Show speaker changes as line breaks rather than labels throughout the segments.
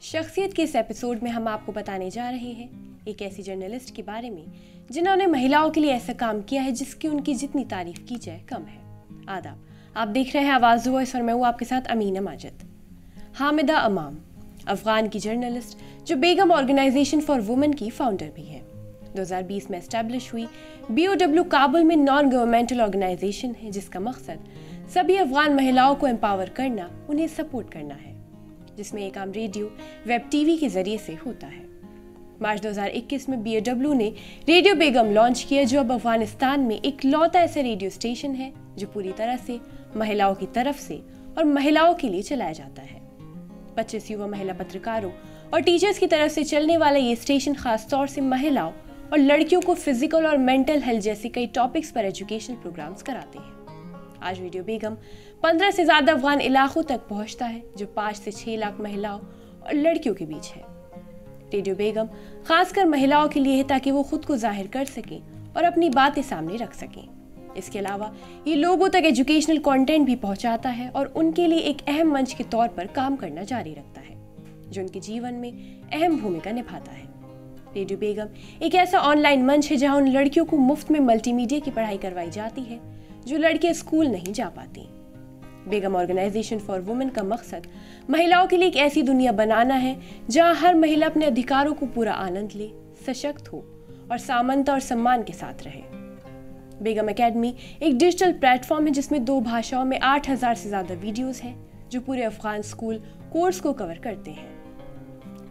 शख्सियत के इस एपिसोड में हम आपको बताने जा रहे हैं एक ऐसी जर्नलिस्ट के बारे में जिन्होंने महिलाओं के लिए ऐसा काम किया है जिसकी उनकी जितनी तारीफ की जाए कम है। आदाब, आप देख रहे हैं आवाज़ वॉइस और मैं हूँ आपके साथ अमीना माजिद। हामिदा अमाम अफगान की जर्नलिस्ट जो बेगम ऑर्गेनाइजेशन फॉर वुमेन की फाउंडर भी है। 2020 में एस्टैब्लिश हुई BOW काबुल में नॉन गवर्नमेंटल ऑर्गेनाइजेशन है जिसका मकसद सभी अफगान महिलाओं को एम्पावर करना, उन्हें सपोर्ट करना है, जिसमें एक आम रेडियो वेब टीवी के जरिए से होता है। मार्च 2021 में BOW ने रेडियो बेगम लॉन्च किया जो अब अफगानिस्तान में एक लौता ऐसा रेडियो स्टेशन है जो पूरी तरह से महिलाओं की तरफ से और महिलाओं के लिए चलाया जाता है। 25 युवा महिला पत्रकारों और टीचर्स की तरफ से चलने वाला ये स्टेशन खास तौर से महिलाओं और लड़कियों को फिजिकल और मेंटल हेल्थ जैसे कई टॉपिक्स पर एजुकेशनल प्रोग्राम्स कराते हैं। आज रेडियो बेगम 15 से ज़्यादा अफगान इलाकों तक पहुंचता है जो 5 से 6 लाख महिलाओं और लड़कियों के बीच है। रेडियो बेगम खासकर महिलाओं के लिए है ताकि वो खुद को जाहिर कर सकें और अपनी बातें सामने रख सकें। इसके अलावा ये लोगों तक एजुकेशनल कंटेंट भी पहुंचाता है और उनके लिए एक अहम मंच के तौर पर काम करना जारी रखता है जो उनके जीवन में अहम भूमिका निभाता है। रेडियो बेगम एक ऐसा ऑनलाइन मंच है जहां उन लड़कियों को मुफ्त में मल्टीमीडिया की पढ़ाई करवाई जाती है जो लड़कियां स्कूल नहीं जा पाती। बेगम ऑर्गेनाइजेशन फॉर वुमेन का मकसद महिलाओं के लिए एक ऐसी दुनिया बनाना है जहां हर महिला अपने अधिकारों को पूरा आनंद ले, सशक्त हो और समानता और सम्मान के साथ रहे। बेगम एकेडमी एक डिजिटल प्लेटफॉर्म है जिसमें 2 भाषाओं में 8000 से ज़्यादा वीडियोस हैं जो पूरे अफगान स्कूल कोर्स को कवर करते हैं।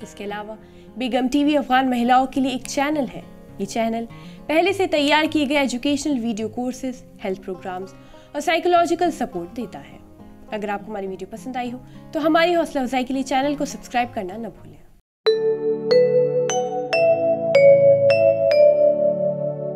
इसके अलावा बेगम टीवी अफगान महिलाओं के लिए एक चैनल है। ये चैनल पहले से तैयार किए गए educational video courses, health programs और साइकोलॉजिकल सपोर्ट देता है। अगर आपको हमारी वीडियो पसंद आई हो तो हमारी हौसला अफजाई के लिए चैनल को सब्सक्राइब करना न भूलें।